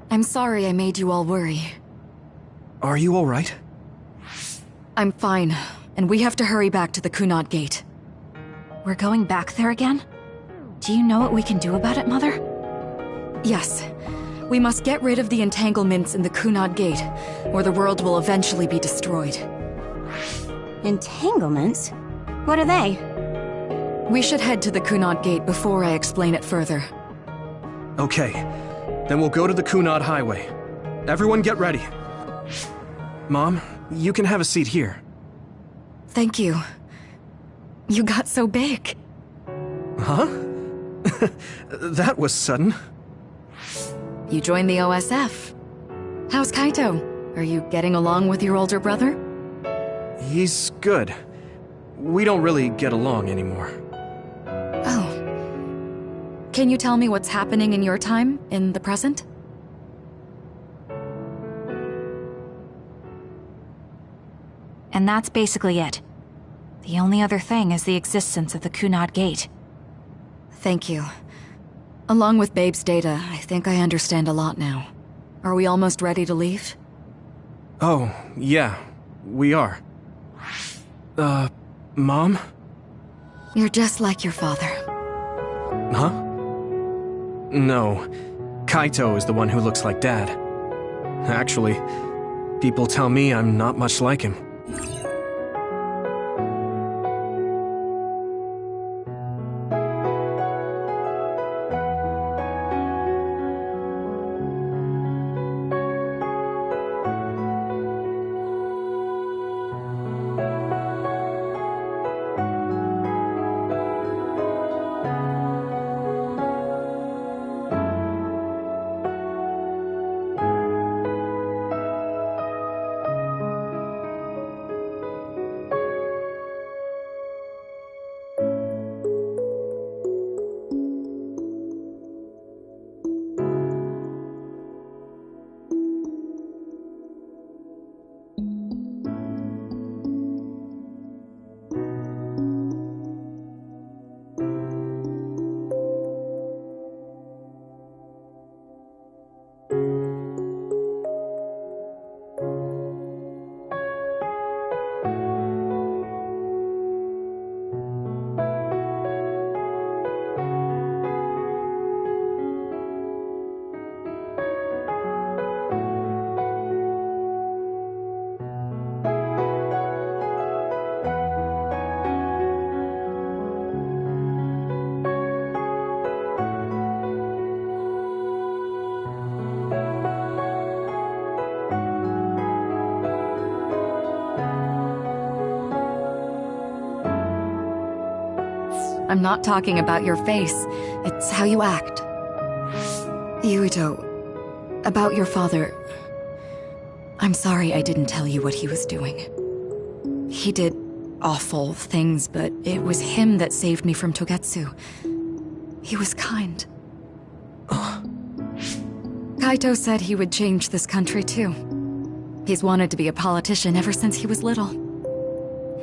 I'm sorry I made you all worry. Are you alright? I'm fine, and we have to hurry back to the Kunad Gate. We're going back there again? Do you know what we can do about it, Mother? Yes. We must get rid of the entanglements in the Kunad Gate, or the world will eventually be destroyed. Entanglements? What are they? We should head to the Kunad Gate before I explain it further. Okay, then we'll go to the Kunad Highway. Everyone get ready. Mom, you can have a seat here. Thank you. You got so big. Huh? That was sudden. You joined the OSF. How's Kaito? Are you getting along with your older brother? He's good. We don't really get along anymore. Oh. Can you tell me what's happening in your time, in the present? And that's basically it. The only other thing is the existence of the Kunad Gate. Thank you. Along with Babe's data, I think I understand a lot now. Are we almost ready to leave? Oh, yeah, we are. Mom? You're just like your father. Huh? No, Kaito is the one who looks like Dad. Actually, people tell me I'm not much like him. I'm not talking about your face. It's how you act. Yuito, about your father... I'm sorry I didn't tell you what he was doing. He did awful things, but it was him that saved me from Togetsu. He was kind. Kaito said he would change this country too. He's wanted to be a politician ever since he was little.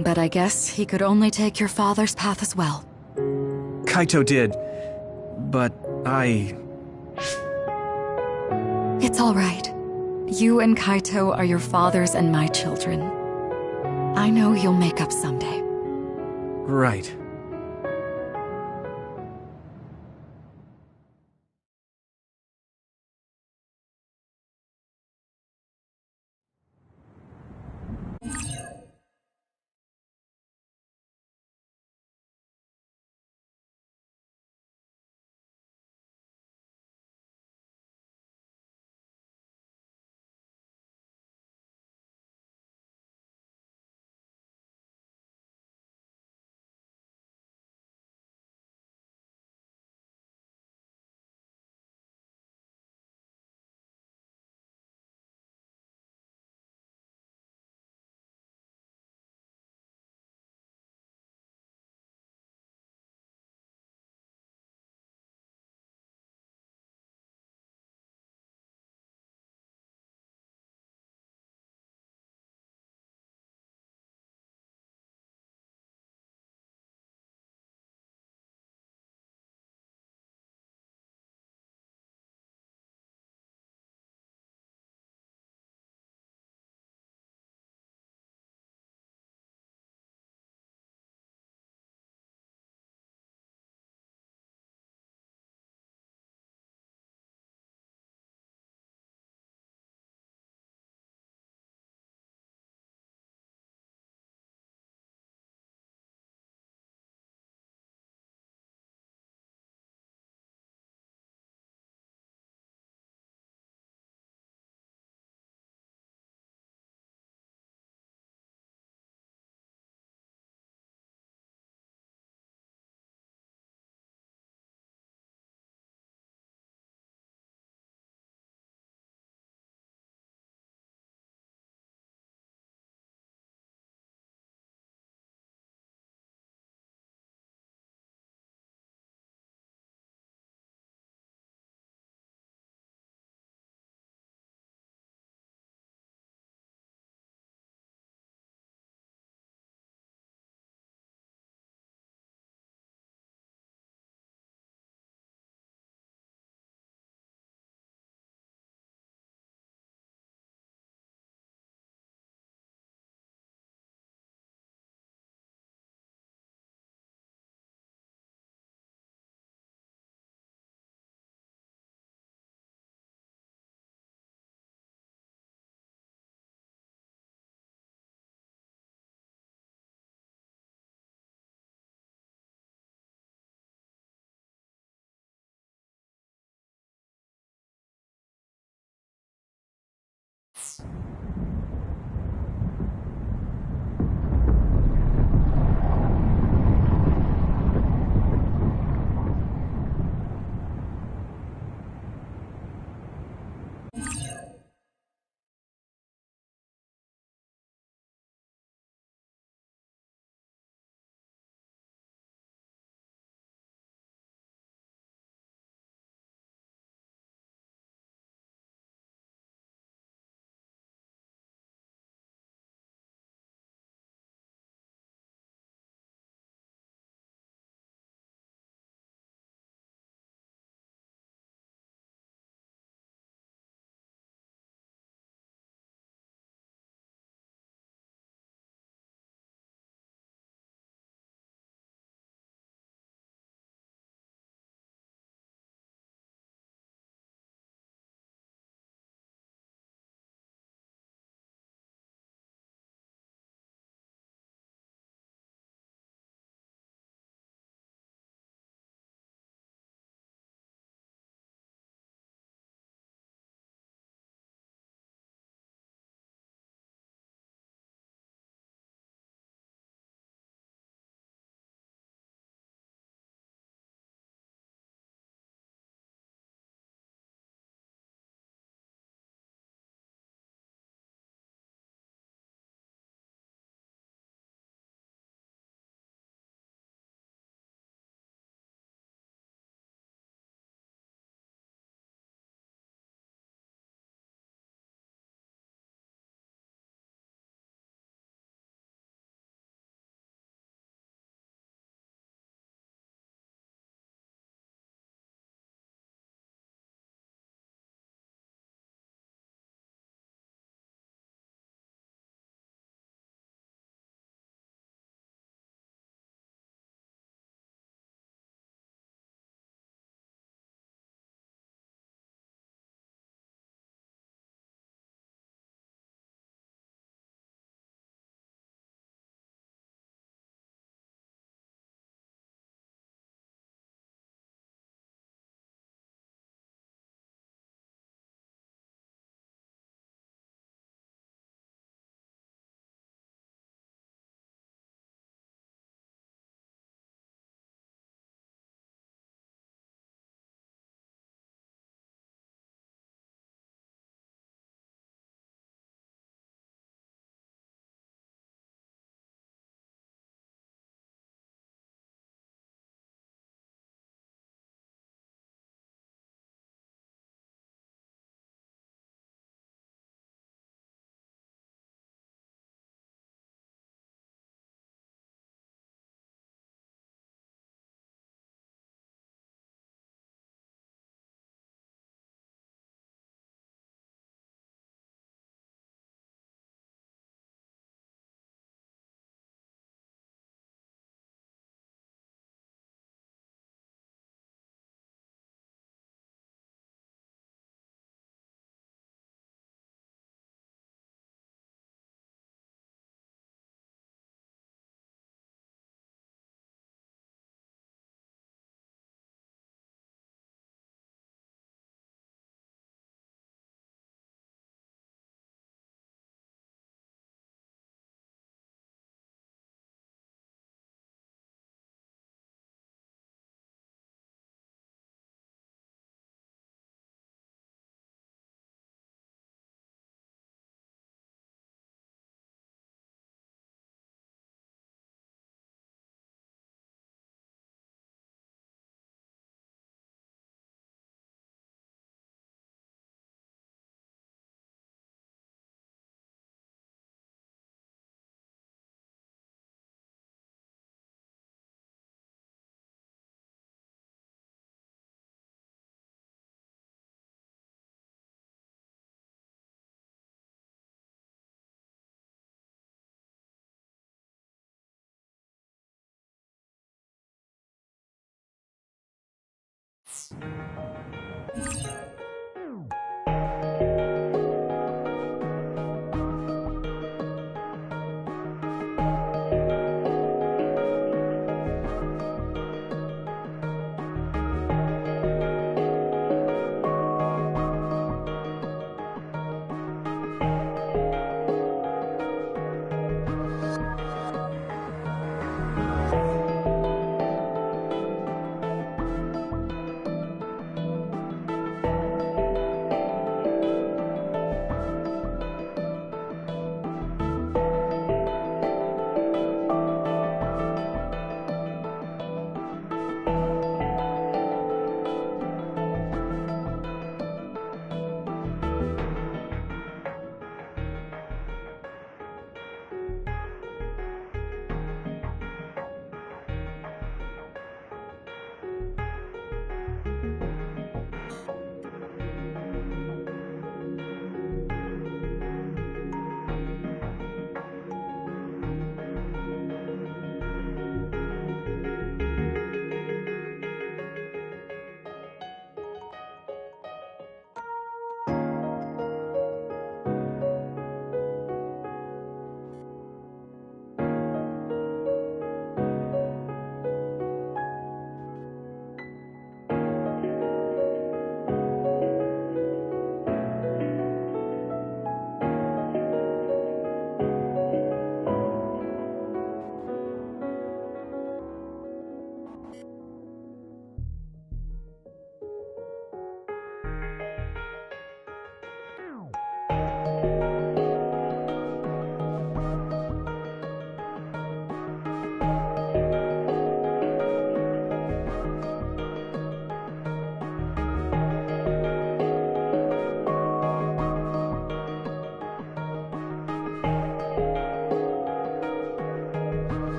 But I guess he could only take your father's path as well. Kaito did, but It's all right. You and Kaito are your father's and my children. I know you'll make up someday. Right.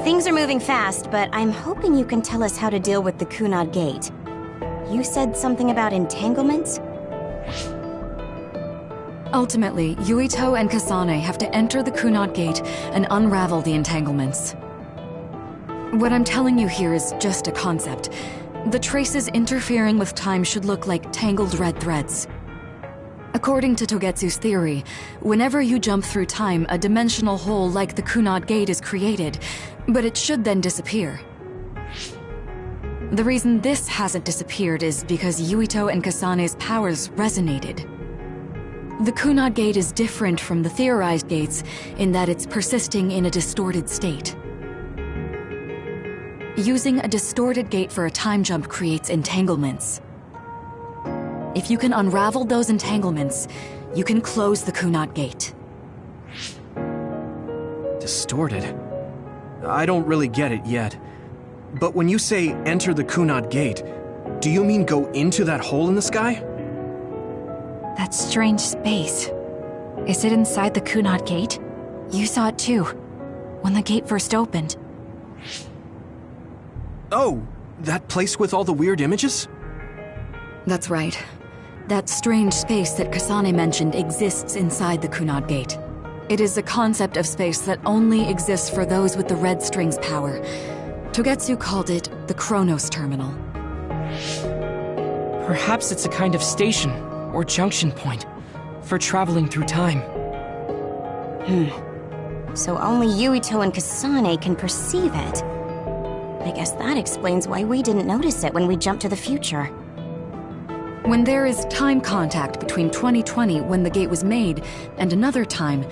Things are moving fast, but I'm hoping you can tell us how to deal with the Kunad Gate. You said something about entanglements? Ultimately, Yuito and Kasane have to enter the Kunad Gate and unravel the entanglements. What I'm telling you here is just a concept. The traces interfering with time should look like tangled red threads. According to Togetsu's theory, whenever you jump through time, a dimensional hole like the Kunad Gate is created, but it should then disappear. The reason this hasn't disappeared is because Yuito and Kasane's powers resonated. The Kunad Gate is different from the theorized gates in that it's persisting in a distorted state. Using a distorted gate for a time jump creates entanglements. If you can unravel those entanglements, you can close the Kunad Gate. Distorted? I don't really get it yet. But when you say enter the Kunad Gate, do you mean go into that hole in the sky? That strange space. Is it inside the Kunad Gate? You saw it too, when the gate first opened. Oh, that place with all the weird images? That's right. That strange space that Kasane mentioned exists inside the Kunad Gate. It is a concept of space that only exists for those with the red string's power. Togetsu called it the Chronos Terminal. Perhaps it's a kind of station, or junction point, for traveling through time. So only Yuito and Kasane can perceive it. I guess that explains why we didn't notice it when we jumped to the future. When there is time contact between 2020, when the gate was made, and another time,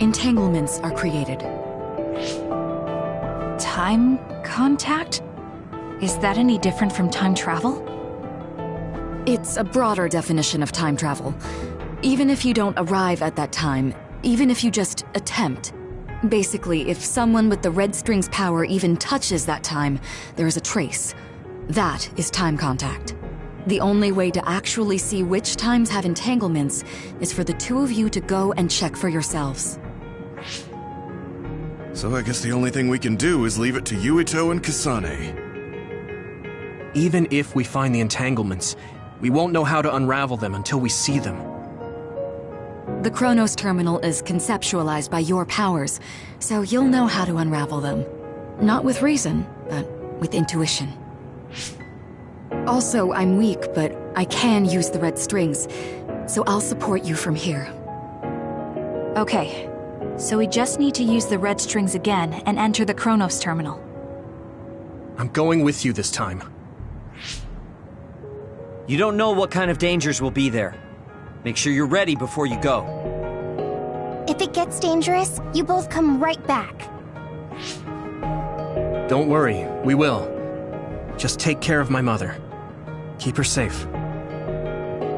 entanglements are created. Time contact? Is that any different from time travel? It's a broader definition of time travel. Even if you don't arrive at that time, even if you just attempt. Basically, if someone with the red string's power even touches that time, there is a trace. That is time contact. The only way to actually see which times have entanglements is for the two of you to go and check for yourselves. So I guess the only thing we can do is leave it to Yuito and Kasane. Even if we find the entanglements, we won't know how to unravel them until we see them. The Chronos Terminal is conceptualized by your powers, so you'll know how to unravel them. Not with reason, but with intuition. Also, I'm weak, but I can use the red strings, so I'll support you from here. Okay, so we just need to use the red strings again and enter the Kronos terminal. I'm going with you this time. You don't know what kind of dangers will be there. Make sure you're ready before you go. If it gets dangerous, you both come right back. Don't worry, we will. Just take care of my mother. Keep her safe.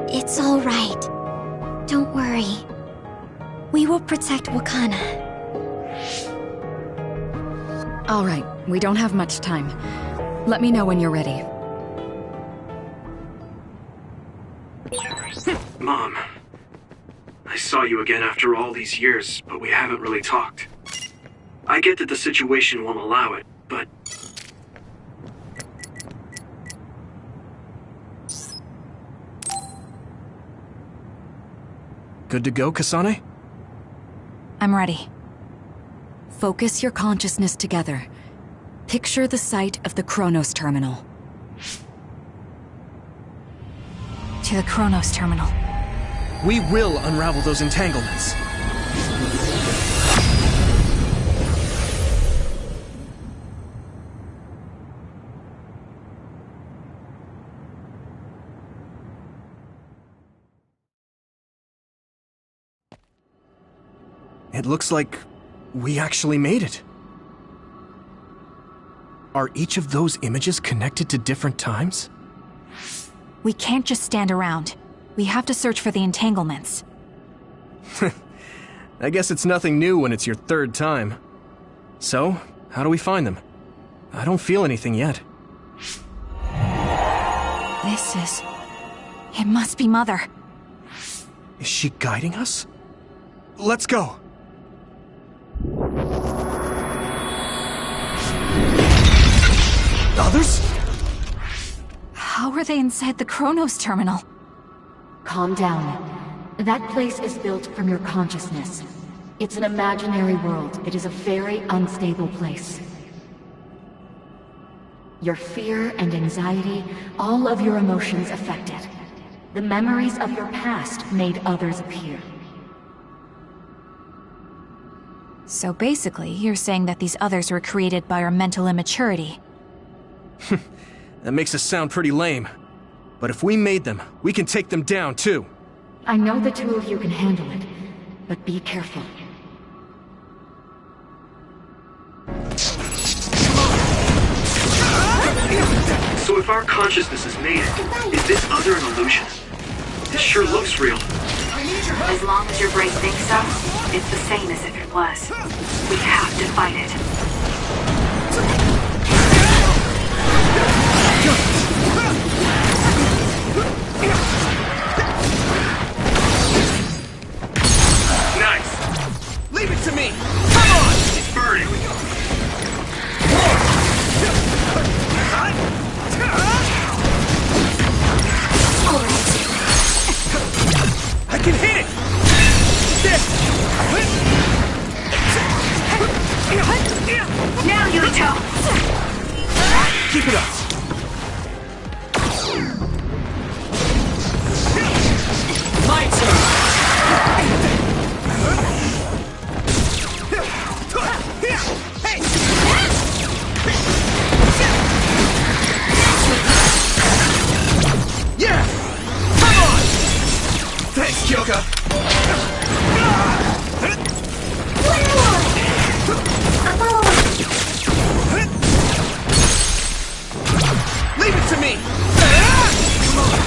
It's all right. Don't worry. We will protect Wakana. All right, we don't have much time. Let me know when you're ready. Mom, I saw you again after all these years, but we haven't really talked. I get that the situation won't allow it, but... Good to go, Kasane? I'm ready. Focus your consciousness together. Picture the site of the Kronos terminal. To the Kronos terminal. We will unravel those entanglements. It looks like we actually made it. Are each of those images connected to different times? We can't just stand around. We have to search for the entanglements. I guess it's nothing new when it's your third time. So, how do we find them? I don't feel anything yet. It must be Mother. Is she guiding us? Let's go! Others? How are they inside the Kronos terminal? Calm down. That place is built from your consciousness. It's an imaginary world. It is a very unstable place. Your fear and anxiety, all of your emotions affected. The memories of your past made others appear. So basically, you're saying that these others were created by our mental immaturity. That makes us sound pretty lame. But if we made them, we can take them down, too. I know the two of you can handle it, but be careful. So if our consciousness is made, is this other an illusion? This sure looks real. As long as your brain thinks so, it's the same as if it was. We have to fight it. Nice! Leave it to me! Come on! It's burning! Here we go. I can hit it! Now, Yuito! Keep it up! My turn! Yeah! Come on! Thanks, Kyoka! Leave it to me! Come on!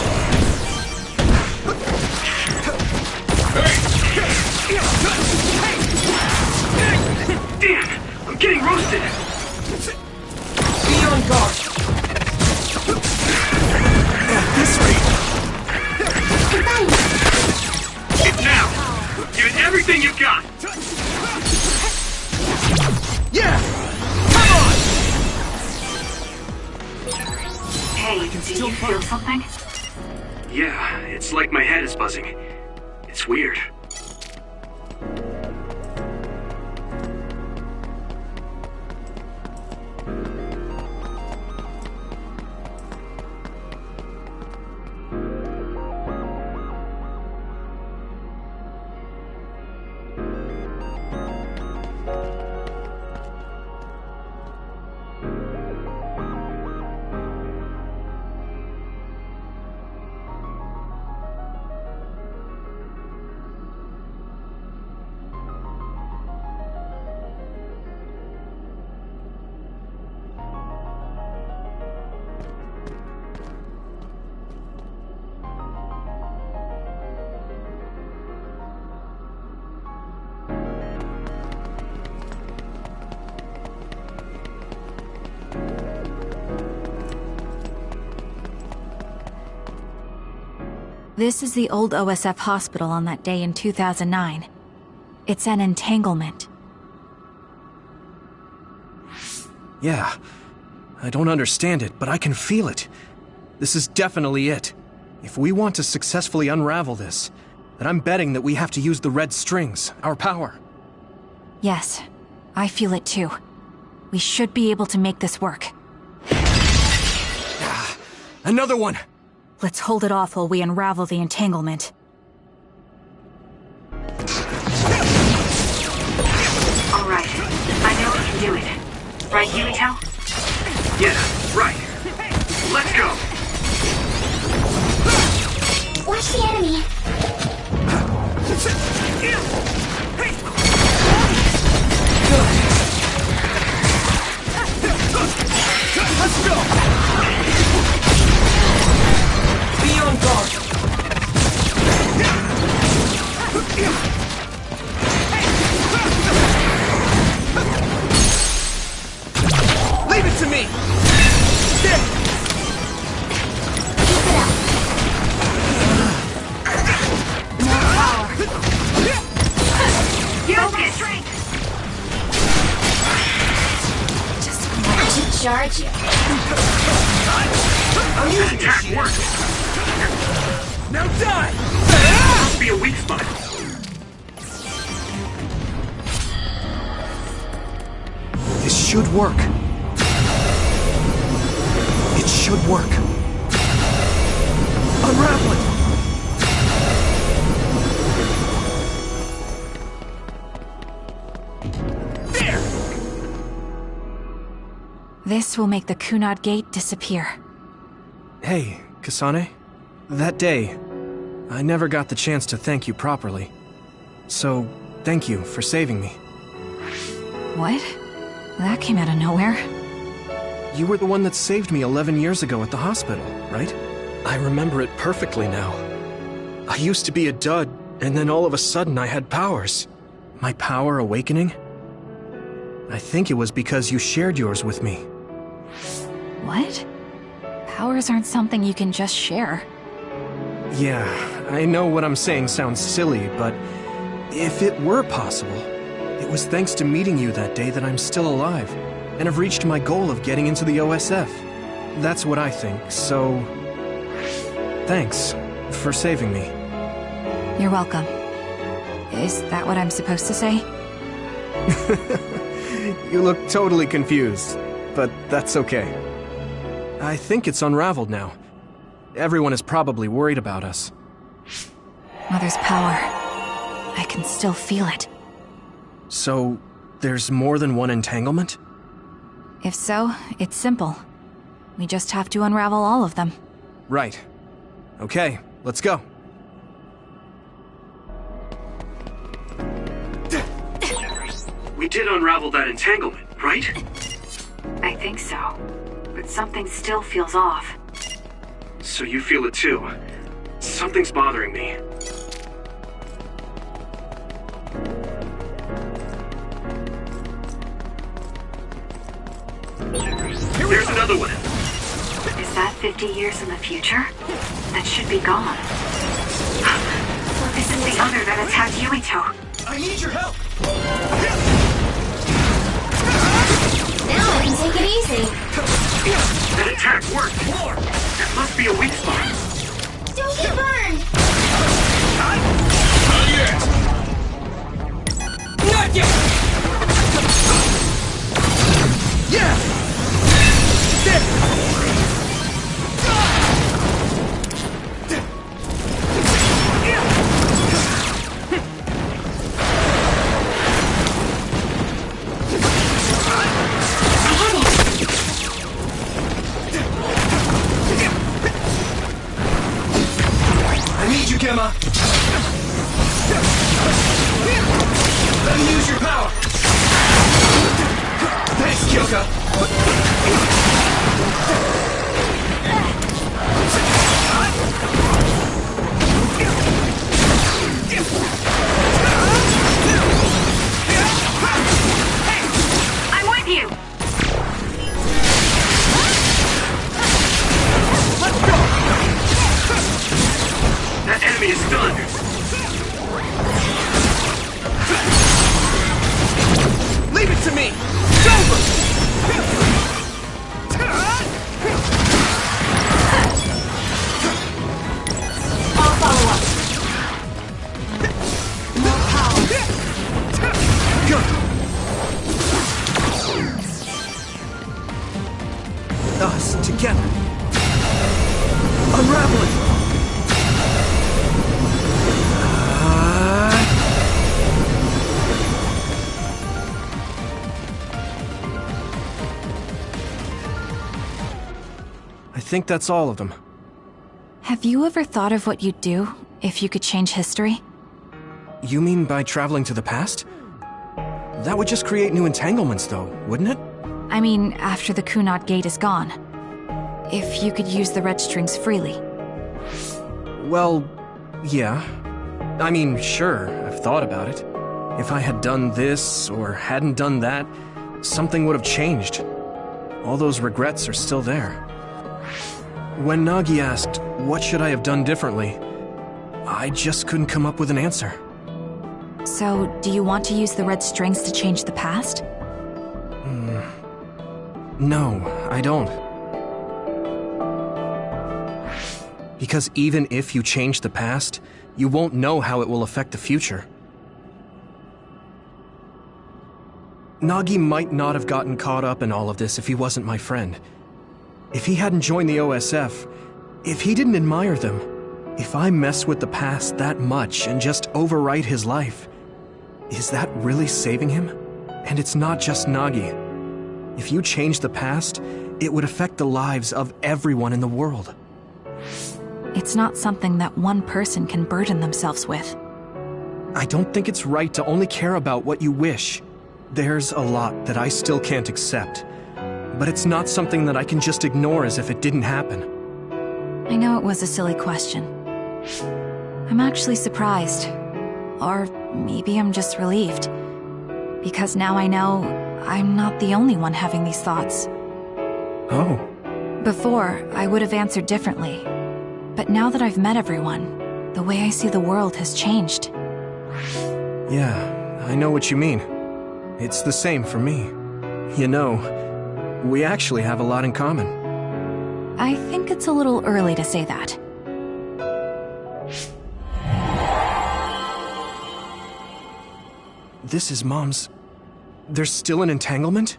Damn! I'm getting roasted! Be on guard! At this rate! It's now! Give it everything you've got! Yeah! Come on! Hey, do you feel something? Yeah, it's like my head is buzzing. It's weird. This is the old OSF hospital on that day in 2009. It's an entanglement. Yeah. I don't understand it, but I can feel it. This is definitely it. If we want to successfully unravel this, then I'm betting that we have to use the red strings, our power. Yes, I feel it too. We should be able to make this work. Another one! Let's hold it off while we unravel the entanglement. All right. I know we can do it. Right, Yuito? Yeah, right. Let's go! Watch the enemy! Let's go! Be on guard! Leave it to me! Just want to charge you. I'm using attack work! Now die! Must be a weak spot. This should work. It should work. Unravel it! There! This will make the Kunad Gate disappear. Hey, Kasane. That day, I never got the chance to thank you properly. So, thank you for saving me. What? That came out of nowhere. You were the one that saved me 11 years ago at the hospital, right? I remember it perfectly now. I used to be a dud, and then all of a sudden I had powers. My power awakening? I think it was because you shared yours with me. What? Powers aren't something you can just share. Yeah, I know what I'm saying sounds silly, but if it were possible, it was thanks to meeting you that day that I'm still alive, and have reached my goal of getting into the OSF. That's what I think, so... thanks for saving me. You're welcome. Is that what I'm supposed to say? You look totally confused, but that's okay. I think it's unraveled now. Everyone is probably worried about us. Mother's power. I can still feel it. So, there's more than one entanglement? If so, it's simple. We just have to unravel all of them. Right. Okay, let's go. We did unravel that entanglement, right? I think so. But something still feels off. So you feel it too. Something's bothering me. There's another one. Is that 50 years in the future? That should be gone. This is the other that attacked Yuito. I need your help! Now I can take it easy. That attack worked! More! That must be a weak spot. Don't get burned! Not yet! Yeah! There! I need you, Gemma! Let me use your power! Thanks, Kyoka! Hey! I'm with you! Let's go! enemy is stunned! Leave it to me! It's over! I'll follow up. More power. Good! Us, together. Unraveling! I think that's all of them. Have you ever thought of what you'd do if you could change history? You mean by traveling to the past? That would just create new entanglements, though, wouldn't it? I mean, after the Kunad Gate is gone. If you could use the red strings freely. Well, yeah. I mean, sure, I've thought about it. If I had done this, or hadn't done that, something would have changed. All those regrets are still there. When Nagi asked, what should I have done differently, I just couldn't come up with an answer. So, do you want to use the red strings to change the past? No, I don't. Because even if you change the past, you won't know how it will affect the future. Nagi might not have gotten caught up in all of this if he wasn't my friend. If he hadn't joined the OSF, if he didn't admire them, if I mess with the past that much and just overwrite his life, is that really saving him? And it's not just Nagi. If you change the past, it would affect the lives of everyone in the world. It's not something that one person can burden themselves with. I don't think it's right to only care about what you wish. There's a lot that I still can't accept. But it's not something that I can just ignore as if it didn't happen. I know it was a silly question. I'm actually surprised. Or maybe I'm just relieved. Because now I know I'm not the only one having these thoughts. Oh. Before, I would have answered differently. But now that I've met everyone, the way I see the world has changed. Yeah, I know what you mean. It's the same for me. You know, we actually have a lot in common. I think it's a little early to say that. This is Mom's. There's still an entanglement?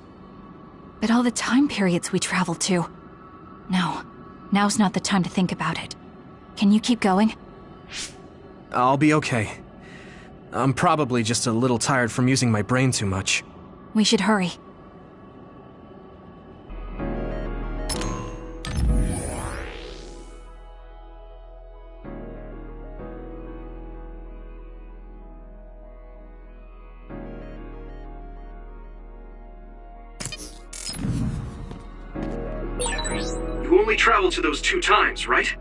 But all the time periods we traveled to. No, now's not the time to think about it. Can you keep going? I'll be okay. I'm probably just a little tired from using my brain too much. We should hurry. You only traveled to those 2 times, right?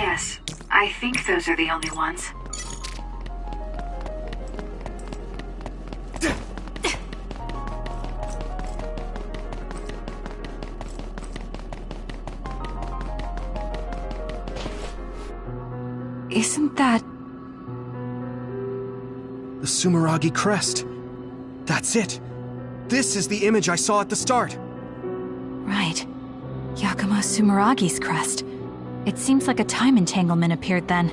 Yes, I think those are the only ones. Isn't that... The Sumeragi crest. That's it. This is the image I saw at the start. Right. Yakumo Sumeragi's crest. It seems like a time entanglement appeared then.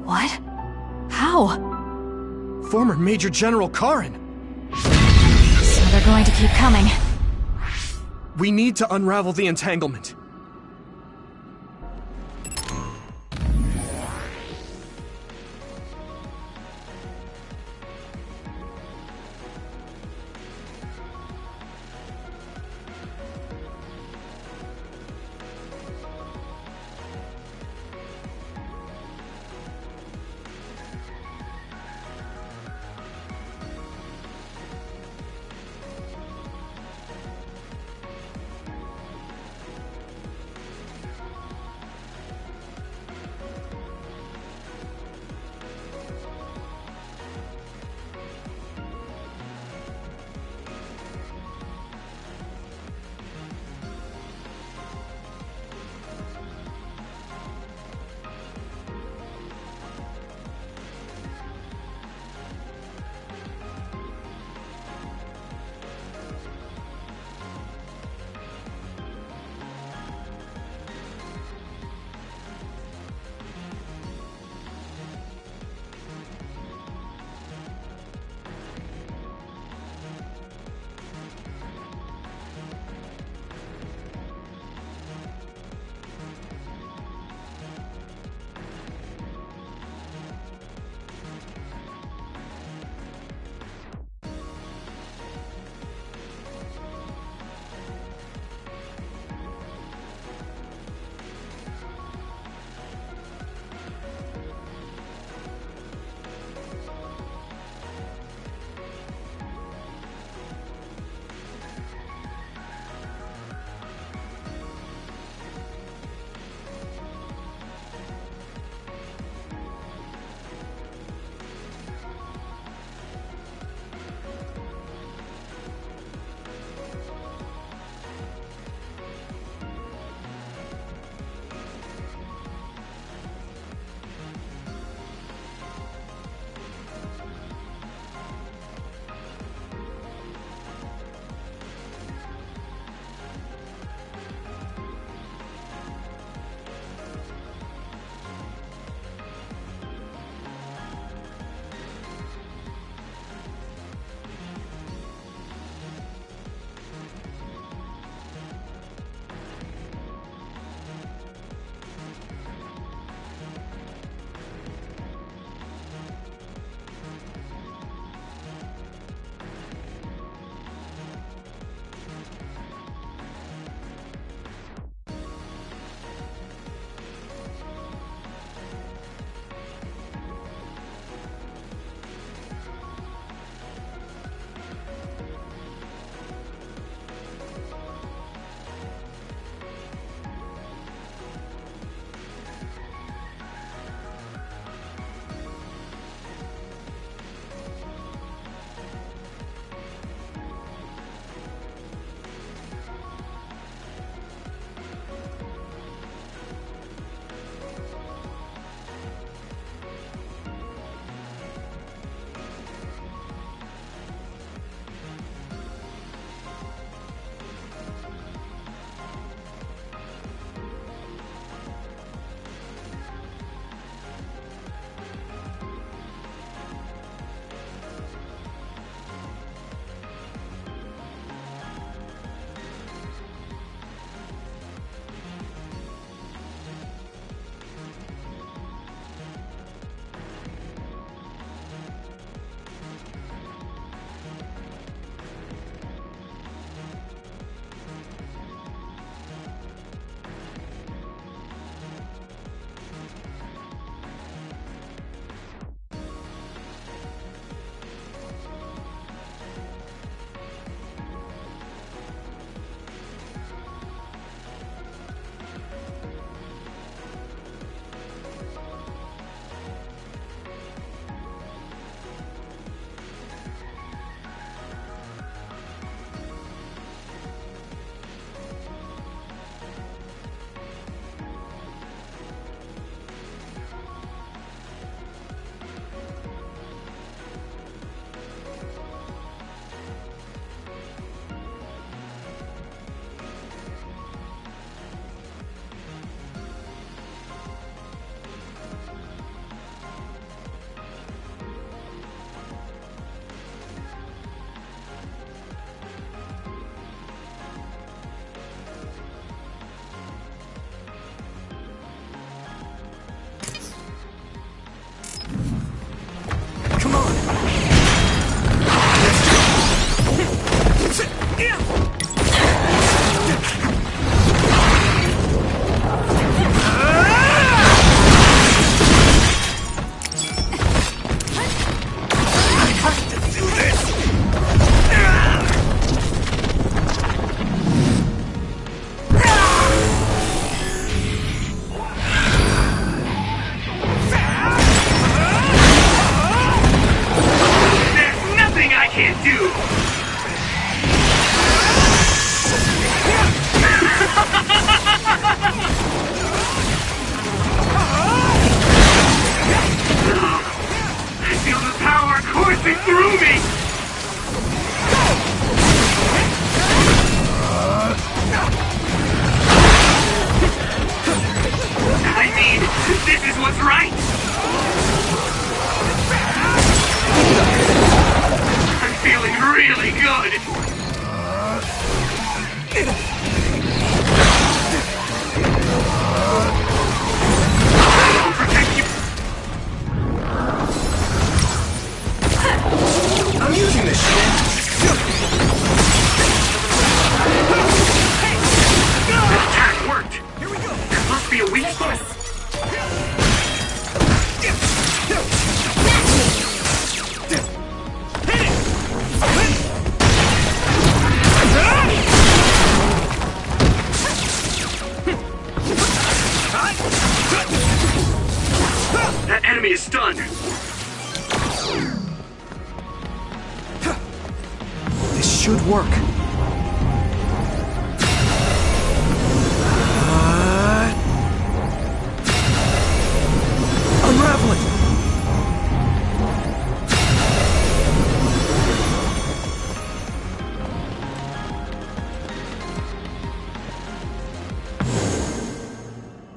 What? How? Former Major General Karin. So they're going to keep coming. We need to unravel the entanglement. should work. Unravel it!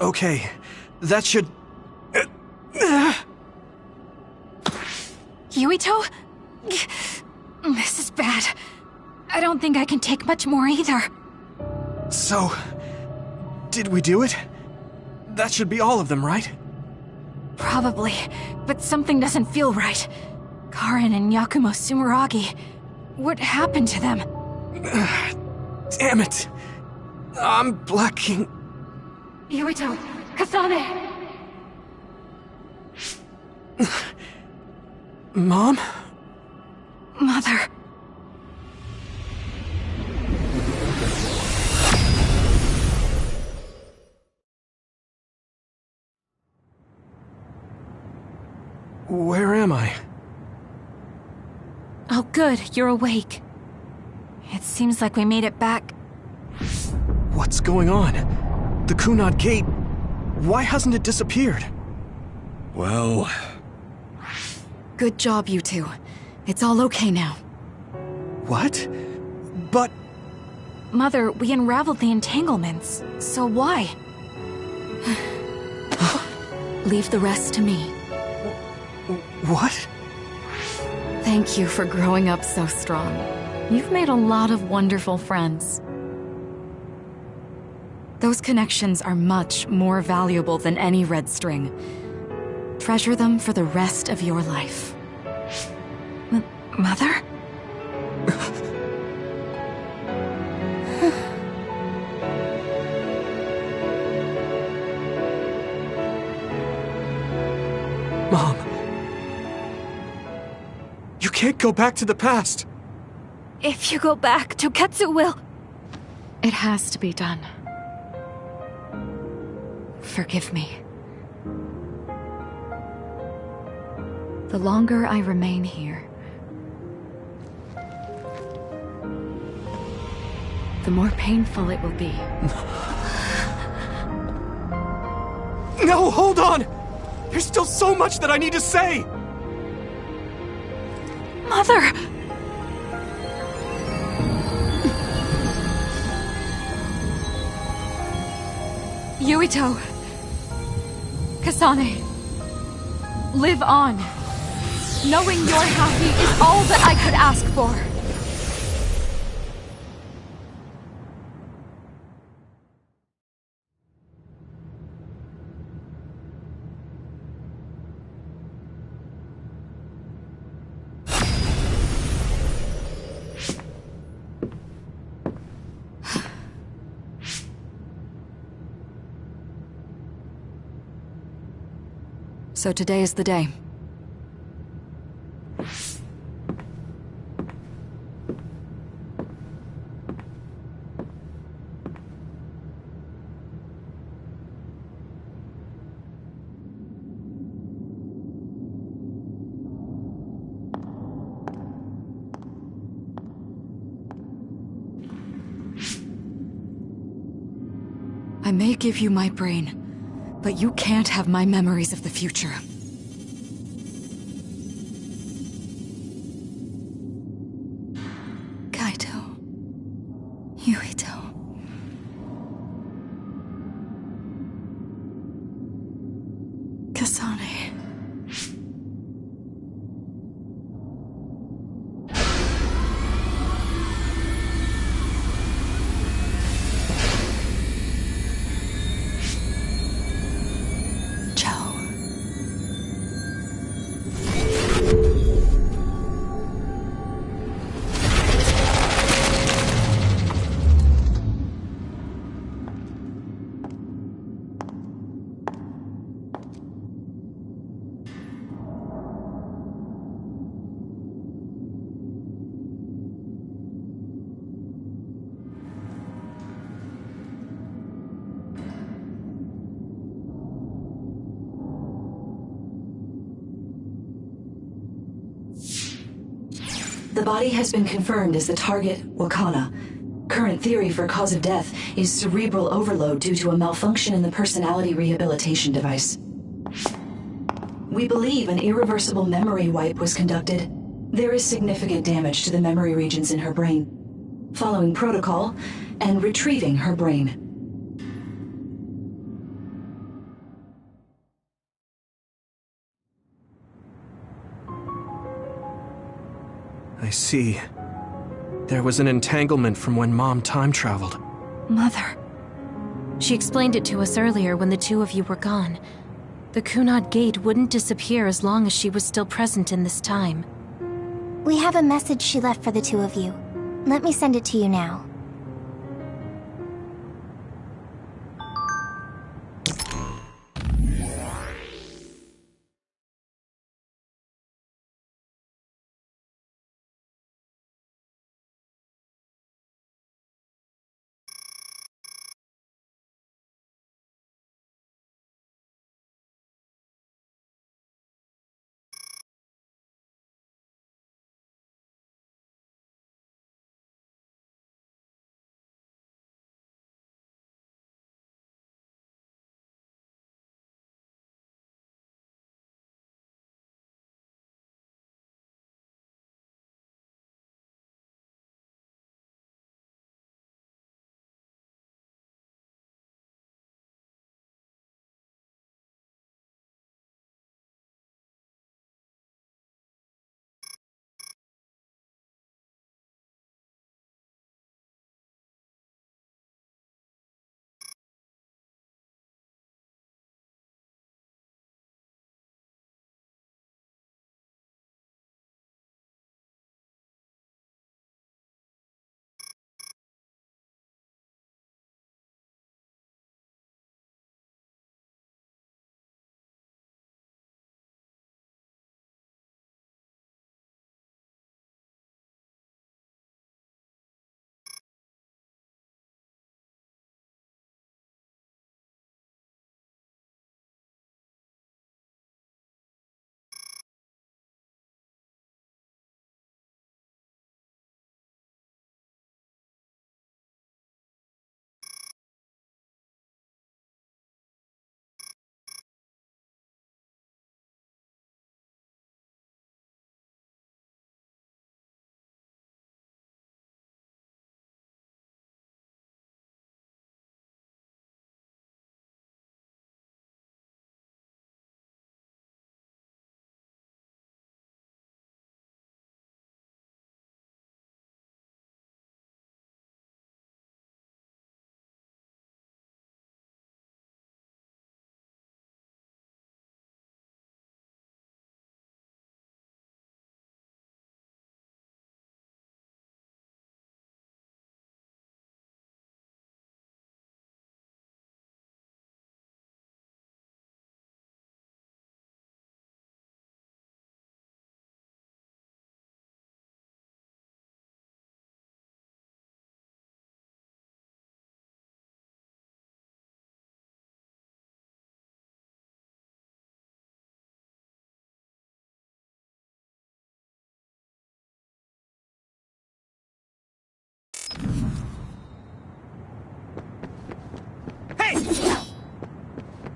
Okay, that should... Yuito? This is bad. I don't think I can take much more either. So... did we do it? That should be all of them, right? Probably, but something doesn't feel right. Karin and Yakumo Sumeragi. What happened to them? Damn it! I'm blacking... Yuito! Kasane! Mom? Mother... Where am I? Oh good, you're awake. It seems like we made it back. What's going on? The Kunad Gate... why hasn't it disappeared? Well... Good job, you two. It's all okay now. What? But... Mother, we unraveled the entanglements, so why? Leave the rest to me. What? Thank you for growing up so strong. You've made a lot of wonderful friends. Those connections are much more valuable than any red string. Treasure them for the rest of your life. Mother? Mom. You can't go back to the past. If you go back, Toketsu will... It has to be done. Forgive me. The longer I remain here, the more painful it will be. No, hold on! There's still so much that I need to say! Mother! Yuito! Kasane! Live on! Knowing you're happy is all that I could ask for! So today is the day. I may give you my brain, but you can't have my memories of the future. Kaito. Yuito. Kasane. The body has been confirmed as the target, Wakana. Current theory for cause of death is cerebral overload due to a malfunction in the personality rehabilitation device. We believe an irreversible memory wipe was conducted. There is significant damage to the memory regions in her brain. Following protocol and retrieving her brain. I see. There was an entanglement from when Mom time traveled. Mother. She explained it to us earlier when the two of you were gone. The Kunad Gate wouldn't disappear as long as she was still present in this time. We have a message she left for the two of you. Let me send it to you now.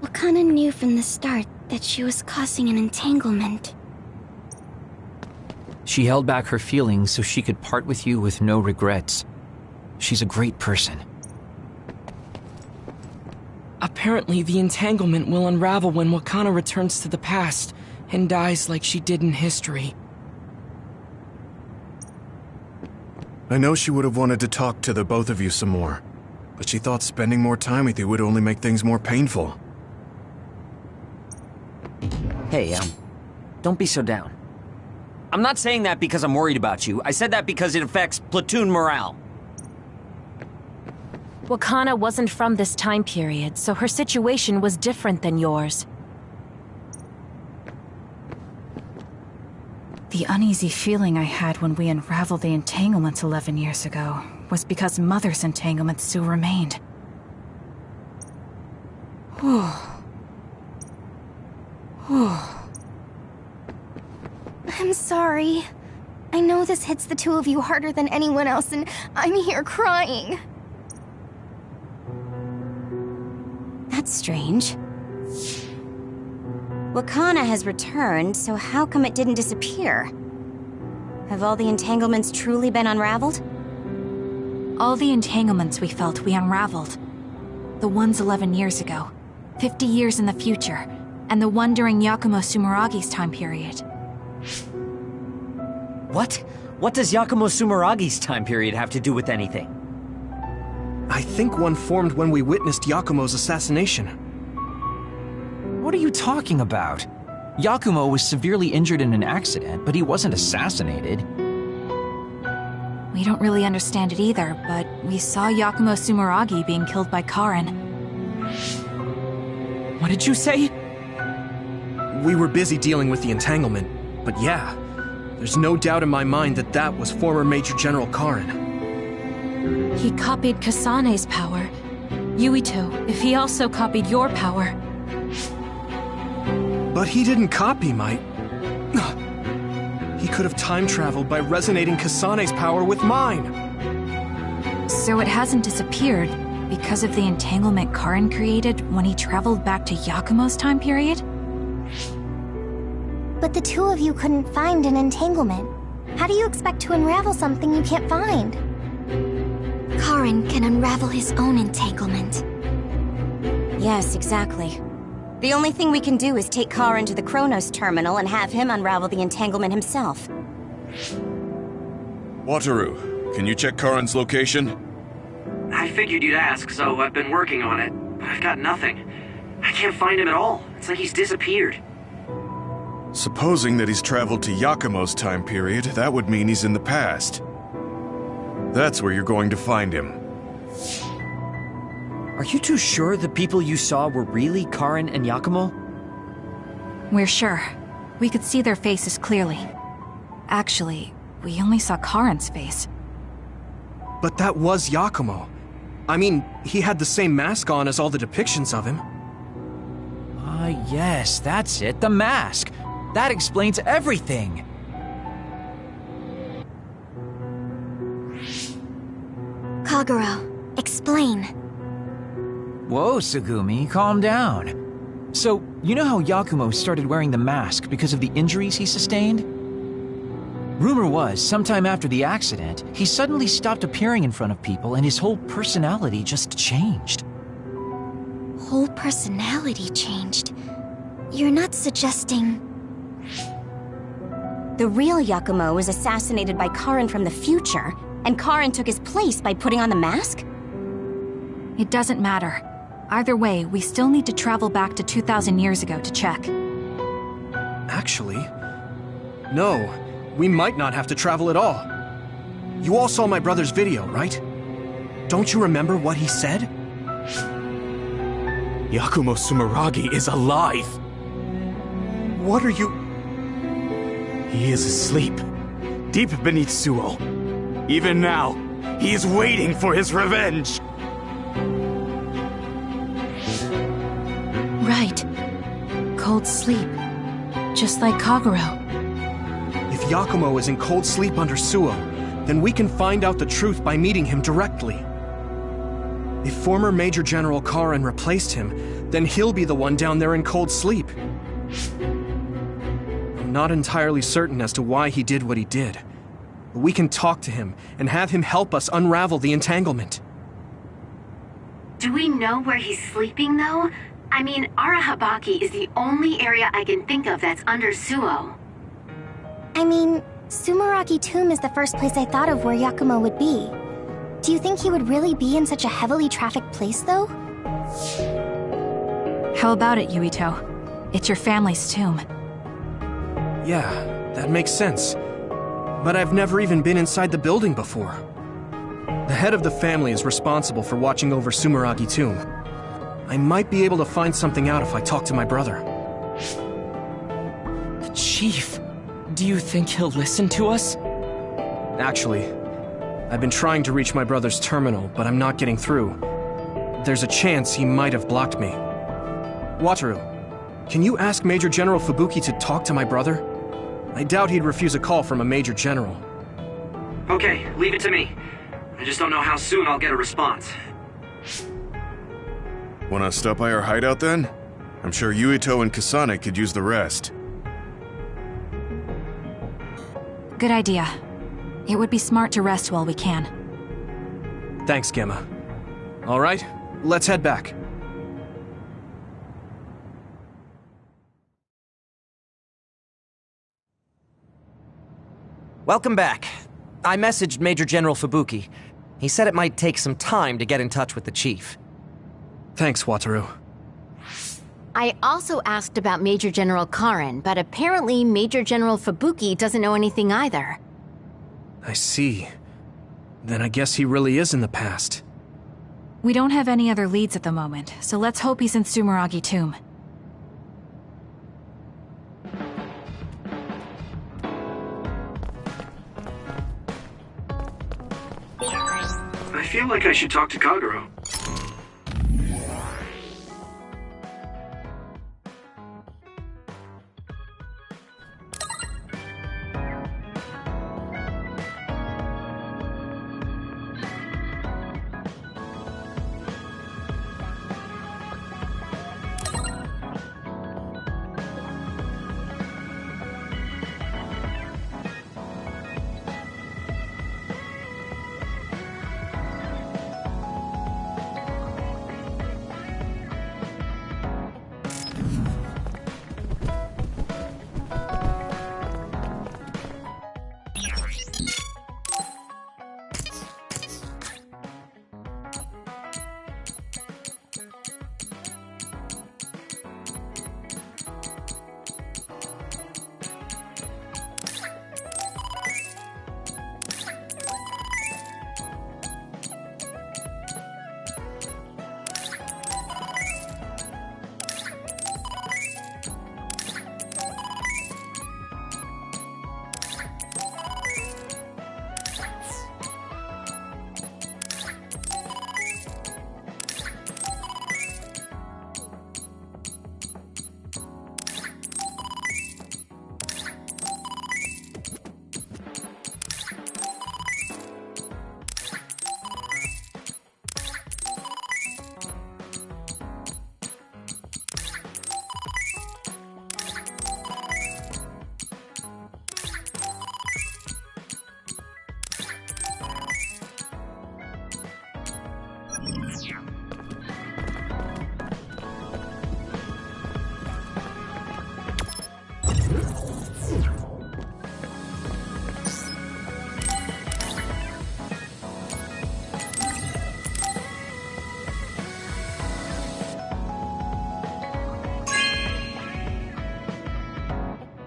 Wakana knew from the start that she was causing an entanglement. She held back her feelings so she could part with you with no regrets. She's a great person. Apparently, the entanglement will unravel when Wakana returns to the past and dies like she did in history. I know she would have wanted to talk to the both of you some more, but she thought spending more time with you would only make things more painful. Hey, don't be so down. I'm not saying that because I'm worried about you. I said that because it affects platoon morale. Wakana wasn't from this time period, so her situation was different than yours. The uneasy feeling I had when we unraveled the entanglements 11 years ago was because Mother's entanglement still remained. Whew. I'm sorry. I know this hits the two of you harder than anyone else, and I'm here crying. That's strange. Wakana has returned, so how come it didn't disappear? Have all the entanglements truly been unraveled? All the entanglements we felt we unraveled. The ones 11 years ago, 50 years in the future, and the one during Yakumo Sumeragi's time period. What? What does Yakumo Sumeragi's time period have to do with anything? I think one formed when we witnessed Yakumo's assassination. What are you talking about? Yakumo was severely injured in an accident, but he wasn't assassinated. We don't really understand it either, but we saw Yakumo Sumeragi being killed by Karin. What did you say? We were busy dealing with the entanglement, but yeah, there's no doubt in my mind that that was former Major General Karin. He copied Kasane's power. Yuito, if he also copied your power. But he didn't copy my... He could have time-traveled by resonating Kasane's power with mine. So it hasn't disappeared because of the entanglement Karin created when he traveled back to Yakumo's time period? But the two of you couldn't find an entanglement. How do you expect to unravel something you can't find? Karin can unravel his own entanglement. Yes, exactly. The only thing we can do is take Karin to the Chronos terminal and have him unravel the entanglement himself. Wataru, can you check Karin's location? I figured you'd ask, so I've been working on it. But I've got nothing. I can't find him at all. It's like he's disappeared. Supposing that he's traveled to Yakumo's time period, that would mean he's in the past. That's where you're going to find him. Are you too sure the people you saw were really Karin and Yakumo? We're sure. We could see their faces clearly. Actually, we only saw Karin's face. But that was Yakumo. I mean, he had the same mask on as all the depictions of him. Ah, yes, that's it, the mask. That explains everything. Kagero, explain. Whoa, Tsugumi, calm down. So, you know how Yakumo started wearing the mask because of the injuries he sustained? Rumor was, sometime after the accident, he suddenly stopped appearing in front of people and his whole personality just changed. Whole personality changed? You're not suggesting... The real Yakumo was assassinated by Karin from the future, and Karin took his place by putting on the mask? It doesn't matter. Either way, we still need to travel back to 2,000 years ago to check. Actually, no. We might not have to travel at all. You all saw my brother's video, right? Don't you remember what he said? Yakumo Sumeragi is alive! What are you... He is asleep, deep beneath Suo. Even now, he is waiting for his revenge! Right. Cold sleep. Just like Kagero. If Yakumo is in cold sleep under Suo, then we can find out the truth by meeting him directly. If former Major General Karin replaced him, then he'll be the one down there in cold sleep. I'm not entirely certain as to why he did what he did, but we can talk to him and have him help us unravel the entanglement. Do we know where he's sleeping, though? I mean, Arahabaki is the only area I can think of that's under Suo. I mean, Sumeragi Tomb is the first place I thought of where Yakumo would be. Do you think he would really be in such a heavily trafficked place, though? How about it, Yuito? It's your family's tomb. Yeah, that makes sense. But I've never even been inside the building before. The head of the family is responsible for watching over Sumeragi Tomb. I might be able to find something out if I talk to my brother. The Chief, do you think he'll listen to us? Actually, I've been trying to reach my brother's terminal, but I'm not getting through. There's a chance he might have blocked me. Wataru, can you ask Major General Fubuki to talk to my brother? I doubt he'd refuse a call from a Major General. Okay, leave it to me. I just don't know how soon I'll get a response. Wanna stop by our hideout then? I'm sure Yuito and Kasane could use the rest. Good idea. It would be smart to rest while we can. Thanks, Gemma. All right, let's head back. Welcome back. I messaged Major General Fubuki. He said it might take some time to get in touch with the chief. Thanks, Wataru. I also asked about Major General Karen, but apparently Major General Fubuki doesn't know anything either. I see. Then I guess he really is in the past. We don't have any other leads at the moment, so let's hope he's in Sumeragi Tomb. I feel like I should talk to Kagero.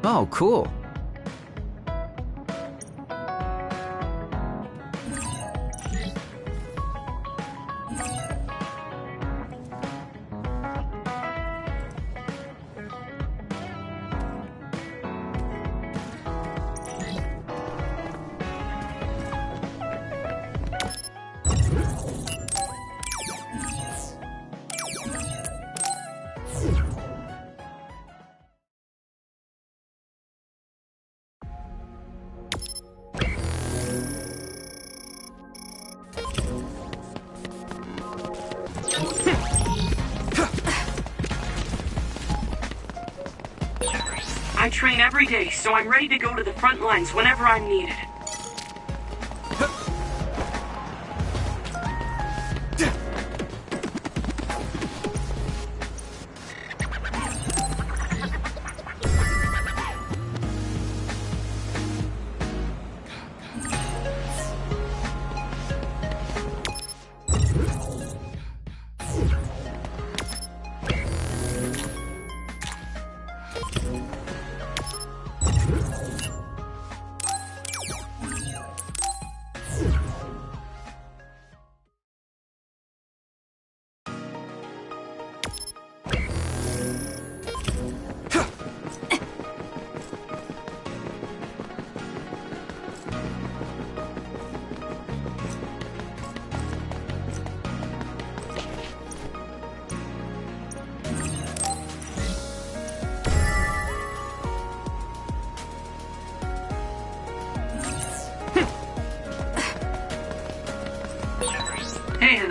Oh, cool. I train every day, so I'm ready to go to the front lines whenever I'm needed.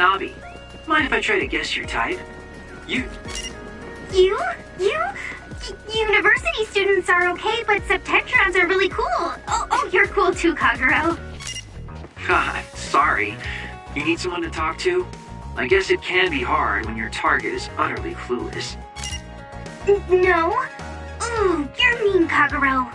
Hanabi. Mind if I try to guess your type? You? University students are okay, but Septentrons are really cool. Oh, you're cool too, Kagero. Sorry. You need someone to talk to? I guess it can be hard when your target is utterly clueless. No. Ooh, you're mean, Kagero.